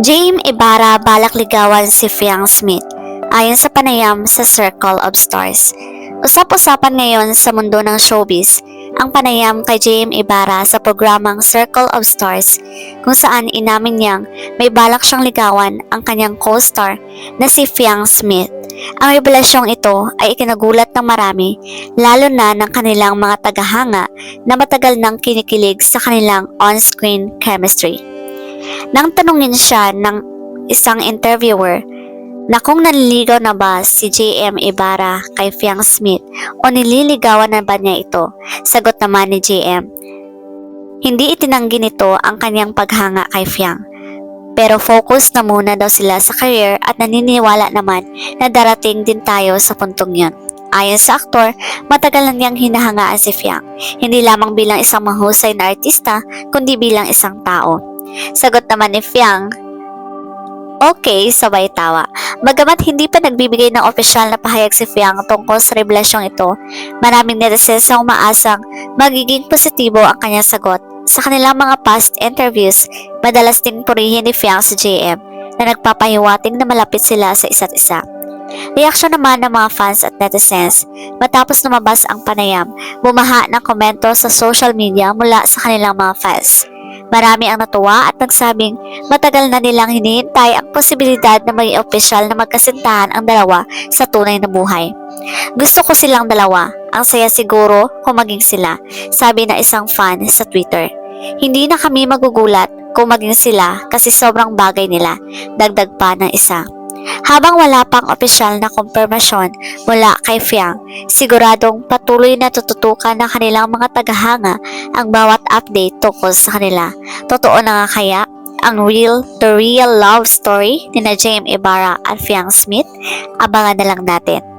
Jaime Ibarra balak ligawan si Fiang Smith ayon sa panayam sa Circle of Stars. Usap-usapan ngayon sa mundo ng showbiz ang panayam kay Jaime Ibarra sa programang Circle of Stars kung saan inamin niyang may balak siyang ligawan ang kanyang co-star na si Fiang Smith. Ang revelasyong ito ay ikinagulat ng marami lalo na ng kanilang mga tagahanga na matagal nang kinikilig sa kanilang on-screen chemistry. Nang tanungin siya ng isang interviewer na kung naliligaw na ba si Jaime Ibarra kay Fiang Smith o nililigawan na ba niya ito, sagot naman ni JM, hindi itinanggi nito ang kanyang paghanga kay Fiang. Pero focus na muna daw sila sa career at naniniwala naman na darating din tayo sa puntong yun. Ayon sa aktor, matagal na niyang hinahangaan si Fiang, hindi lamang bilang isang mahusay na artista, kundi bilang isang tao. Sagot naman ni Fiang, okay, sabay tawa. Bagamat hindi pa nagbibigay ng opisyal na pahayag si Fiang tungkol sa revelasyong ito, maraming netizens ang umaasang magiging positibo ang kanyang sagot. Sa kanilang mga past interviews, madalas din purihin ni Fiang si JM na nagpapahiwating na malapit sila sa isa't isa. Reaksyon naman ng mga fans at netizens matapos lumabas ang panayam, bumaha ng komento sa social media mula sa kanilang mga fans. Marami ang natuwa at nagsabing matagal na nilang hinihintay ang posibilidad na maging opisyal na magkasintahan ang dalawa sa tunay na buhay. Gusto ko silang dalawa, ang saya siguro kung maging sila, sabi na isang fan sa Twitter. Hindi na kami magugulat kung maging sila kasi sobrang bagay nila, dagdag pa ng isa. Habang wala pang opisyal na kumpirmasyon mula kay Fiang, siguradong patuloy na tututukan ng kanilang mga tagahanga ang bawat update tungkol sa kanila. Totoo na nga kaya ang the real love story ni Jaime Ibarra at Fiang Smith? Abangan na lang natin.